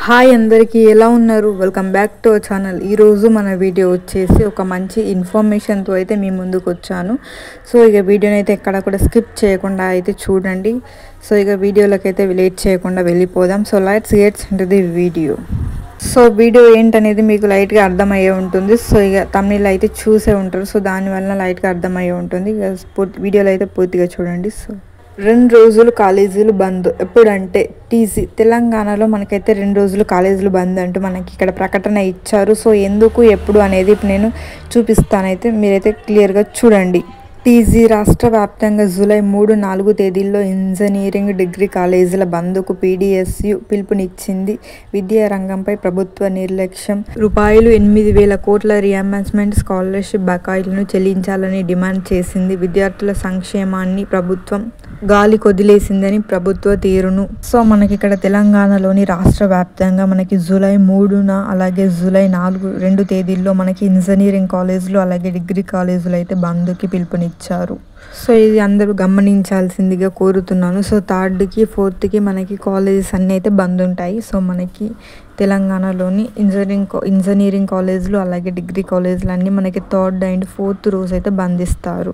Hi అందరికీ ఎలా ఉన్నారు? Welcome back to our channel. ఈరోజు మన వీడియో వచ్చేసి ఒక మంచి ఇన్ఫర్మేషన్తో అయితే మీ ముందుకు వచ్చాను. సో ఇక వీడియోని అయితే ఎక్కడ కూడా స్కిప్ చేయకుండా అయితే చూడండి. సో ఇక వీడియోలోకి అయితే లేట్ చేయకుండా వెళ్ళిపోదాం. So let's get into the video. So video ఏంటనేది మీకు లైట్గా అర్థమయ్యే ఉంటుంది. సో ఇక తమిళ అయితే చూసే ఉంటారు. సో దానివల్ల లైట్గా అర్థమయ్యే ఉంటుంది. ఇక వీడియోలో అయితే పూర్తిగా చూడండి. సో 2 రోజులు కాలేజీలు బంద్. ఎప్పుడంటే టీసీ తెలంగాణలో మనకైతే 2 రోజులు కాలేజీలు బంద్ అంటూ మనకి ఇక్కడ ప్రకటన ఇచ్చారు. సో ఎందుకు ఎప్పుడు అనేది ఇప్పుడు నేను చూపిస్తానైతే మీరైతే క్లియర్గా చూడండి. టీజీ రాష్ట్ర వ్యాప్తంగా జూలై 3, 4 తేదీల్లో ఇంజనీరింగ్ డిగ్రీ కాలేజీల బంద్కు పీడీఎస్యు పిలుపునిచ్చింది. విద్యా రంగంపై ప్రభుత్వ నిర్లక్ష్యం, ₹8,000 కోట్ల రీఎంబర్స్మెంట్ స్కాలర్షిప్ బకాయిలను చెల్లించాలని డిమాండ్ చేసింది. విద్యార్థుల సంక్షేమాన్ని ప్రభుత్వం గాలి కొదిలేసిందని ప్రభుత్వ తీరును. సో మనకి ఇక్కడ తెలంగాణలోని రాష్ట్ర వ్యాప్తంగా మనకి జూలై 3న అలాగే జూలై 4, 2 తేదీల్లో మనకి ఇంజనీరింగ్ కాలేజీలు అలాగే డిగ్రీ కాలేజీలు అయితే బంద్కి పిలుపునిచ్చారు. సో ఇది అందరూ గమనించాల్సిందిగా కోరుతున్నాను. సో 3కి 4కి మనకి కాలేజెస్ అన్నీ అయితే బంద్ ఉంటాయి. సో మనకి తెలంగాణలోని ఇంజనీరింగ్ కాలేజీలు అలాగే డిగ్రీ కాలేజీలు అన్నీ మనకి 3rd and 4th రోజు అయితే బంధిస్తారు.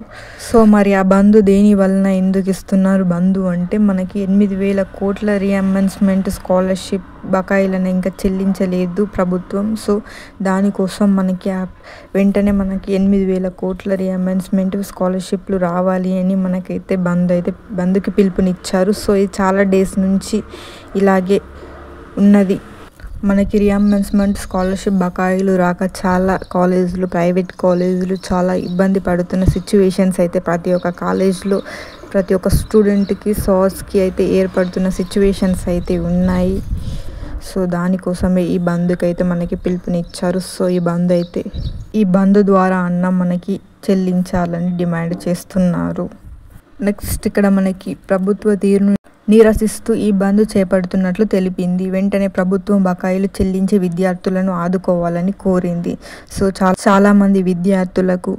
సో మరి ఆ బంద్ దేని వలన ఎందుకు ఇస్తున్నారు బంద్ అంటే మనకి 8,000 కోట్ల రీఎంబర్స్మెంట్ స్కాలర్షిప్ బకాయిలను ఇంకా చెల్లించలేదు ప్రభుత్వం. సో దానికోసం మనకి వెంటనే మనకి 8,000 కోట్ల రీఎంబర్స్మెంట్ స్కాలర్షిప్లు రావాలి అని మనకైతే బంద్కి పిలుపునిచ్చారు. సో ఇది చాలా డేస్ నుంచి ఇలాగే ఉన్నది. మనకి రీఎంబర్స్మెంట్ స్కాలర్షిప్ బకాయిలు రాక చాలా కాలేజీలు, ప్రైవేట్ కాలేజీలు చాలా ఇబ్బంది పడుతున్న సిచ్యువేషన్స్ అయితే ప్రతి ఒక్క కాలేజ్లో ప్రతి ఒక్క స్టూడెంట్కి సాస్కి అయితే ఏర్పడుతున్న సిచ్యువేషన్స్ అయితే ఉన్నాయి. సో దానికోసమే ఈ బంద్కి అయితే మనకి పిలుపునిచ్చారు. సో ఈ బంద్ ద్వారా అన్నం మనకి చెల్లించాలని డిమాండ్ చేస్తున్నారు. నెక్స్ట్ ఇక్కడ మనకి ప్రభుత్వ తీరును నిరసిస్తూ ఈ బంద్ చేపడుతున్నట్లు తెలిపింది. వెంటనే ప్రభుత్వం బకాయిలు చెల్లించి విద్యార్థులను ఆదుకోవాలని కోరింది. సో చాలా మంది విద్యార్థులకు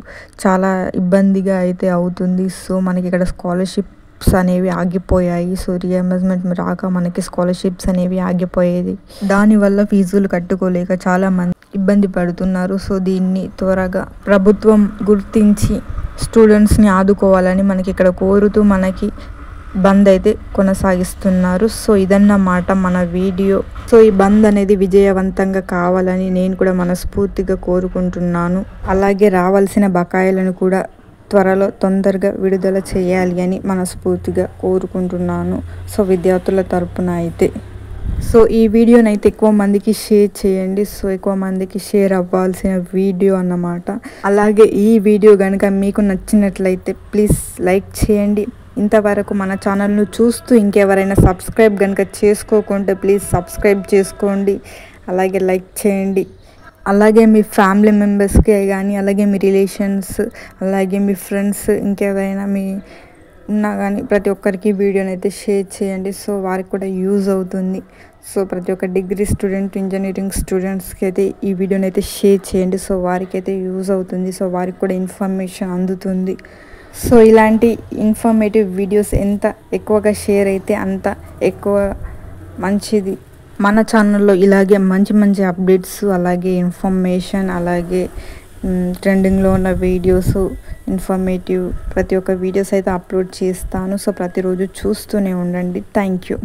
చాలా ఇబ్బందిగా అయితే అవుతుంది. సో మనకి ఇక్కడ స్కాలర్షిప్స్ అనేవి ఆగిపోయాయి. సో రీఎంబర్స్మెంట్ రాక మనకి స్కాలర్షిప్స్ అనేవి ఆగిపోయేది. దానివల్ల ఫీజులు కట్టుకోలేక చాలా మంది ఇబ్బంది పడుతున్నారు. సో దీన్ని త్వరగా ప్రభుత్వం గుర్తించి స్టూడెంట్స్ని ఆదుకోవాలని మనకి ఇక్కడ కోరుతూ మనకి బంద్ అయితే కొనసాగిస్తున్నారు. సో ఇదన్నమాట మన వీడియో. సో ఈ బంద్ అనేది విజయవంతంగా కావాలని నేను కూడా మనస్ఫూర్తిగా కోరుకుంటున్నాను. అలాగే రావాల్సిన బకాయిలను కూడా తొందరగా విడుదల చేయాలి అని మనస్ఫూర్తిగా కోరుకుంటున్నాను. సో విద్యార్థుల తరపున అయితే సో ఈ వీడియోని అయితే ఎక్కువ మందికి షేర్ చేయండి. సో ఎక్కువ మందికి షేర్ అవ్వాల్సిన వీడియో అన్నమాట. అలాగే ఈ వీడియో కనుక మీకు నచ్చినట్లయితే ప్లీజ్ లైక్ చేయండి. ఇంతవరకు మన ఛానల్ను చూస్తూ ఇంకెవరైనా సబ్స్క్రైబ్ కనుక చేసుకోకుంటే ప్లీజ్ సబ్స్క్రైబ్ చేసుకోండి. అలాగే లైక్ చేయండి. అలాగే మీ ఫ్యామిలీ మెంబర్స్కి కానీ అలాగే మీ రిలేషన్స్ అలాగే మీ ఫ్రెండ్స్ ఇంకెవరైనా మీ ఉన్నా కానీ ప్రతి ఒక్కరికి వీడియోని అయితే షేర్ చేయండి. సో వారికి కూడా యూజ్ అవుతుంది. సో ప్రతి ఒక్క డిగ్రీ స్టూడెంట్, ఇంజనీరింగ్ స్టూడెంట్స్కి అయితే ఈ వీడియోని అయితే షేర్ చేయండి. సో వారికి అయితే యూజ్ అవుతుంది. సో వారికి కూడా ఇన్ఫర్మేషన్ అందుతుంది. సో ఇలాంటి ఇన్ఫర్మేటివ్ వీడియోస్ ఎంత ఎక్కువగా షేర్ అయితే అంత ఎక్కువ మంచిది. మన ఛానల్లో ఇలాగే మంచి మంచి అప్డేట్స్ అలాగే ఇన్ఫర్మేషన్ అలాగే ట్రెండింగ్లో ఉన్న వీడియోస్ ఇన్ఫర్మేటివ్ ప్రతి ఒక్క వీడియోస్ అయితే అప్లోడ్ చేస్తాను. సో ప్రతిరోజు చూస్తూనే ఉండండి. Thank you.